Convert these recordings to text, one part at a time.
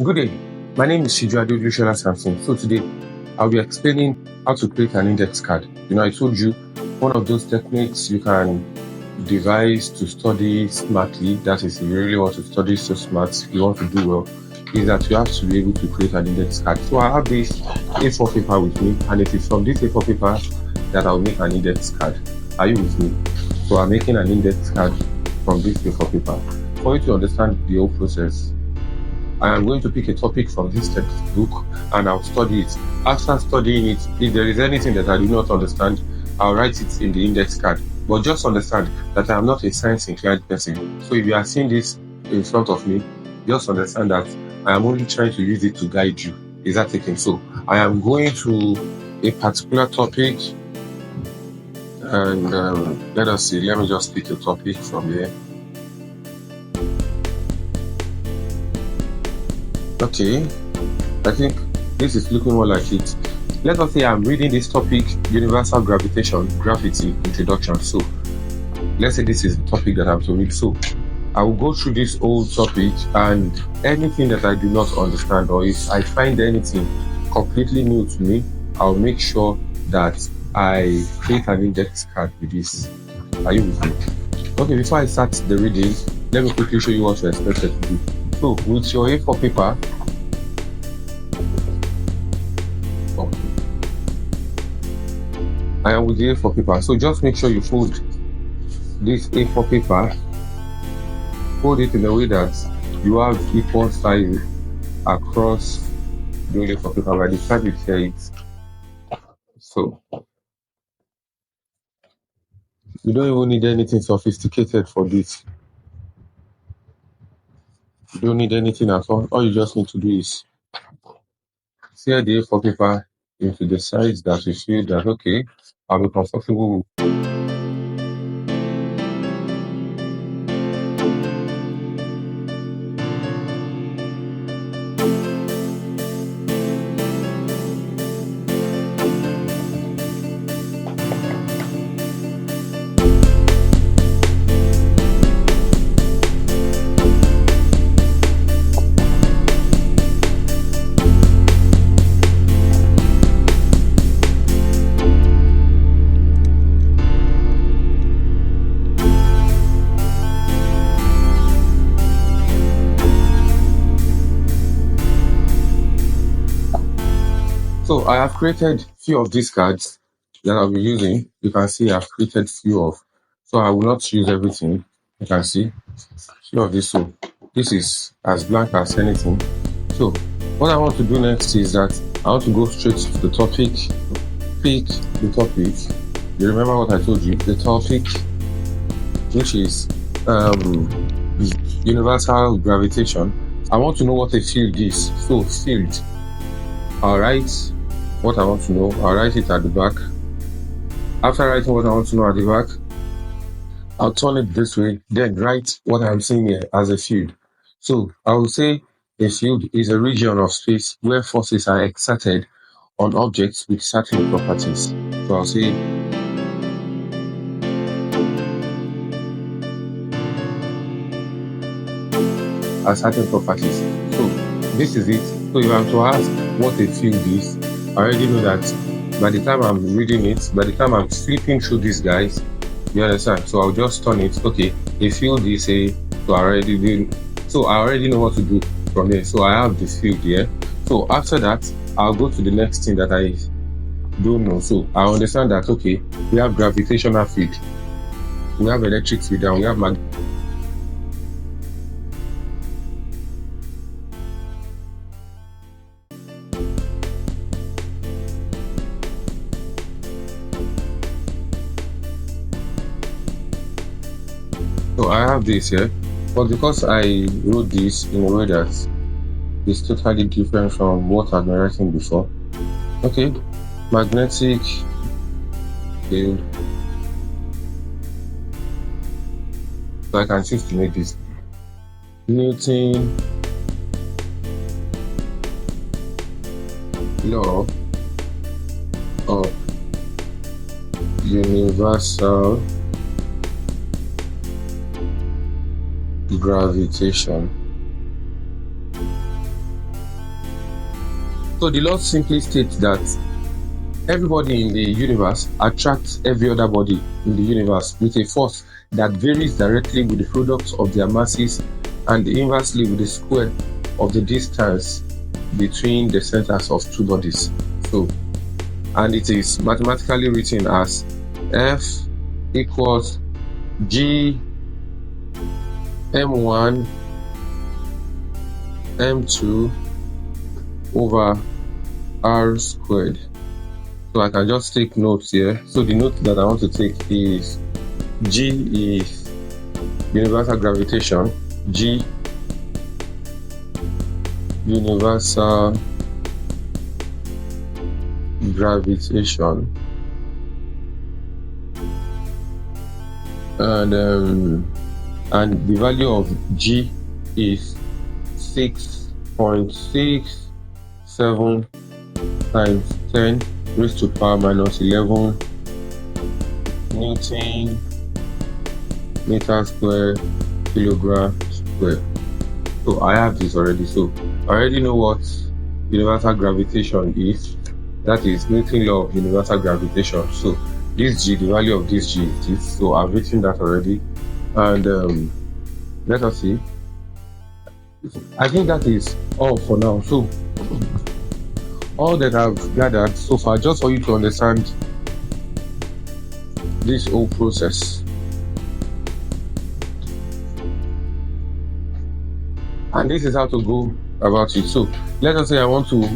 Good day, my name is Shiju Samson. So today I'll be explaining how to create an index card. I told you one of those techniques you can devise to study smartly, that is, if you really want to study so smart, if you want to do well, is that you have to be able to create an index card. So I have this A4 paper with me, and it is from this A4 paper that I'll make an index card. Are you with me? So I'm making an index card from this A4 paper. For you to understand the whole process, I am going to pick a topic from this textbook and I'll study it. After studying it, if there is anything that I do not understand, I'll write it in the index card. But just understand that I am not a science inclined person. So if you are seeing this in front of me, just understand that I am only trying to use it to guide you. Is that taken? So I am going to a particular topic, and let us see. Let me just pick a topic from here. Okay, I think this is looking more like it. Let us say I'm reading this topic, universal gravitation, gravity, introduction. So let's say this is the topic that I'm to read. So I will go through this whole topic, and anything that I do not understand, or if I find anything completely new to me, I'll make sure that I create an index card with this. Are you with me? Okay, before I start the reading, let me quickly show you what you're expected to do. So with your A4 paper, I am with the A4 paper. So just make sure you fold this A4 paper, fold it in a way that you have equal size across the A4 paper. By the time you tear it, so you don't even need anything sophisticated for this. You don't need anything at all. All you just need to do is tear the A4 paper into the size that you feel that, okay, I'll be comfortable with. So I have created few of these cards that I'll be using. You can see I've created few of. So I will not use everything. You can see few of this. So this is as blank as anything. So what I want to do next is that I want to go straight to the topic. Pick the topic. You remember what I told you? The topic, which is universal gravitation. I want to know what a field is. So field. I'll write what I want to know. I'll write it at the back. After writing what I want to know at the back, I'll turn it this way, then write what I'm seeing here as a field. So I will say a field is a region of space where forces are exerted on objects with certain properties. So I'll say certain properties. So this is it. So if I'm to ask what a field is, I already know that by the time I'm reading it, by the time I'm flipping through these guys, you understand? So I'll just turn it. Okay, a field is a. So I already know what to do from here. So I have the field here. So after that, I'll go to the next thing that I don't know. So I understand that, okay, we have gravitational field, we have electric field, and we have magnetic. So I have this here, but because I wrote this in a way that is totally different from what I've been writing before. Okay, magnetic field. So I can choose to make this Newton law of universal gravitation. So the law simply states that everybody in the universe attracts every other body in the universe with a force that varies directly with the product of their masses and inversely with the square of the distance between the centers of two bodies. So, and it is mathematically written as F equals G M1 M2 over R squared. So I can just take notes here. So the note that I want to take is G is universal gravitation, G universal gravitation, and the value of G is 6.67 times 10 raised to power minus 11 Newton meter square kilogram square. So I have this already. So I already know what universal gravitation is. That is Newton law of universal gravitation. So this G, the value of this G is this. So I've written that already. And let us see. I think that is all for now. So all that I've gathered so far, just for you to understand this whole process. And this is how to go about it. So let us say I want to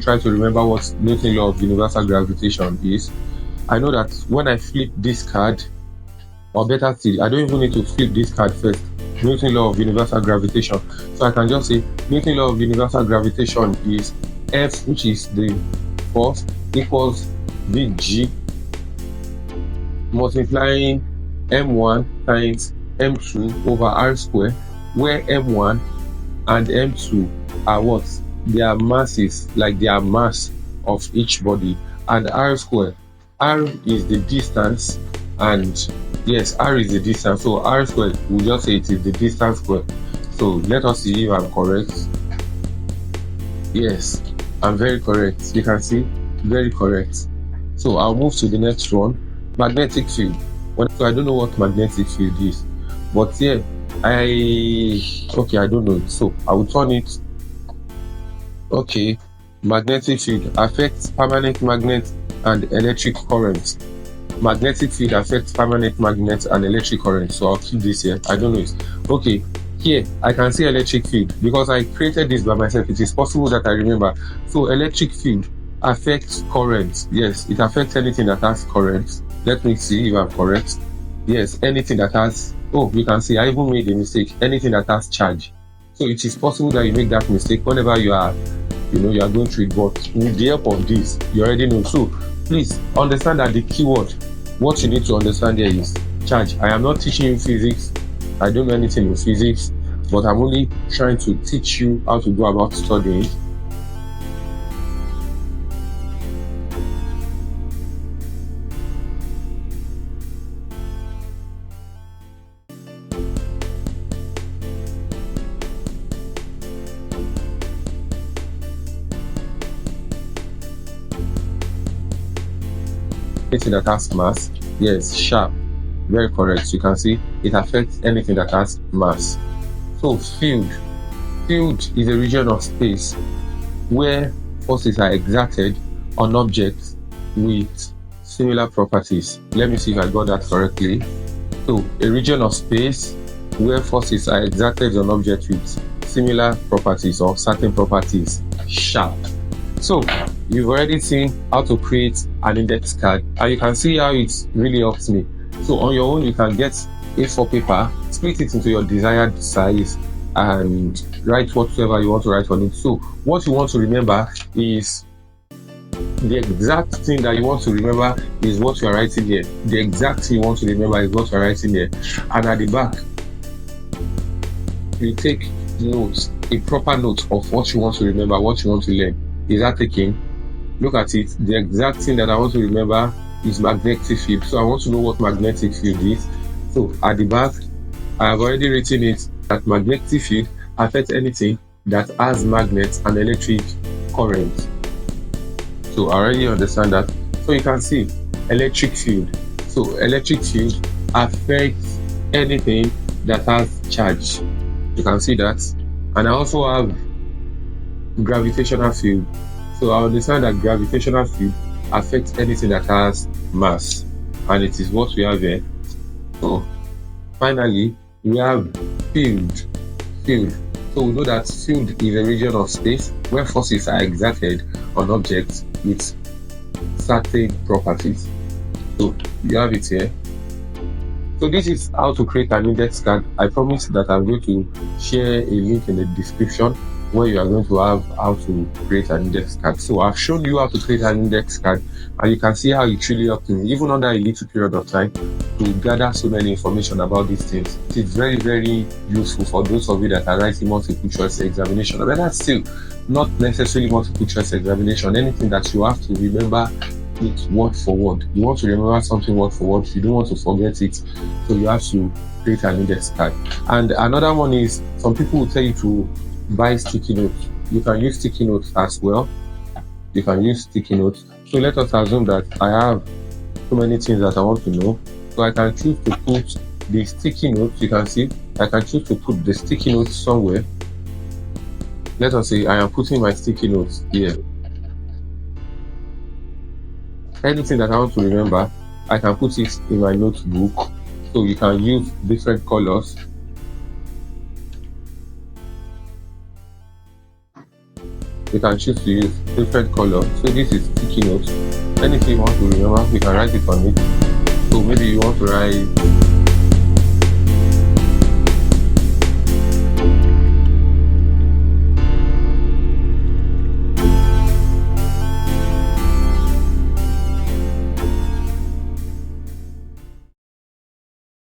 try to remember what Newton law of universal gravitation is. I know that when I flip this card, or better still, I don't even need to flip this card first. Newton law of universal gravitation. So I can just say Newton law of universal gravitation is F, which is the force, equals Vg multiplying M1 times M2 over R square, where M1 and M2 are what? They are masses, like they are mass of each body, and R square. R is the distance, and yes, R is the distance. So R squared, we'll just say it is the distance squared. So let us see if I'm correct. Yes, I'm very correct. You can see, very correct. So I'll move to the next one. Magnetic field. So I don't know what magnetic field is, but yeah, I don't know. So I will turn it. Okay, magnetic field affects permanent magnet and electric currents. Magnetic field affects permanent magnets and electric current. So I'll keep this here. I don't know it. Okay, here I can see electric field because I created this by myself. It is possible that I remember. So electric field affects current. Yes, it affects anything that has current. Let me see if I'm correct. Yes, anything that has, you can see I even made a mistake. Anything that has charge. So it is possible that you make that mistake whenever you are going through it. But with the help of this, you already know. So please understand that the keyword, what you need to understand here is charge. I am not teaching you physics. I don't know anything in physics, but I'm only trying to teach you how to go about studying. Anything that has mass, yes, sharp, very correct. You can see it affects anything that has mass. So field is a region of space where forces are exerted on objects with similar properties. Let me see if I got that correctly. So a region of space where forces are exerted on objects with similar properties or certain properties, sharp. So you've already seen how to create an index card, and you can see how it really helps me. So on your own, you can get A4 paper, split it into your desired size, and write whatever you want to write on it. So what you want to remember is the exact thing that you want to remember is what you are writing here. The exact thing you want to remember is what you are writing here. And at the back, you take notes, a proper note of what you want to remember, what you want to learn. Is that taking? Look at it. The exact thing that I want to remember is magnetic field. So I want to know what magnetic field is. So at the back, I have already written it that magnetic field affects anything that has magnets and electric current. So I already understand that. So you can see electric field. So electric field affects anything that has charge. You can see that. And I also have gravitational field. So I understand that gravitational field affects anything that has mass, and it is what we have here. So finally, we have field. Field. So we know that field is a region of space where forces are exerted on objects with certain properties. So you have it here. So this is how to create an index card. I promise that I'm going to share a link in the description where you are going to have how to create an index card. So I've shown you how to create an index card, and you can see how it really helped me, even under a little period of time, to gather so many information about these things. It is very, very useful for those of you that are writing multiple choice examination. But that's still not necessarily multiple choice examination. Anything that you have to remember it word for word. You want to remember something word for word. You don't want to forget it. So you have to create an index card. And another one is, some people will tell you to buy sticky notes. You can use sticky notes as well. You can use sticky notes. So let us assume that I have so many things that I want to know. So I can choose to put the sticky notes. You can see I can choose to put the sticky notes somewhere. Let us say I am putting my sticky notes here. Anything that I want to remember, I can put it in my notebook. So you can use different colors. You can choose to use different colors. So this is sticky notes. Anything you want to remember, you can write it on it. So maybe you want to write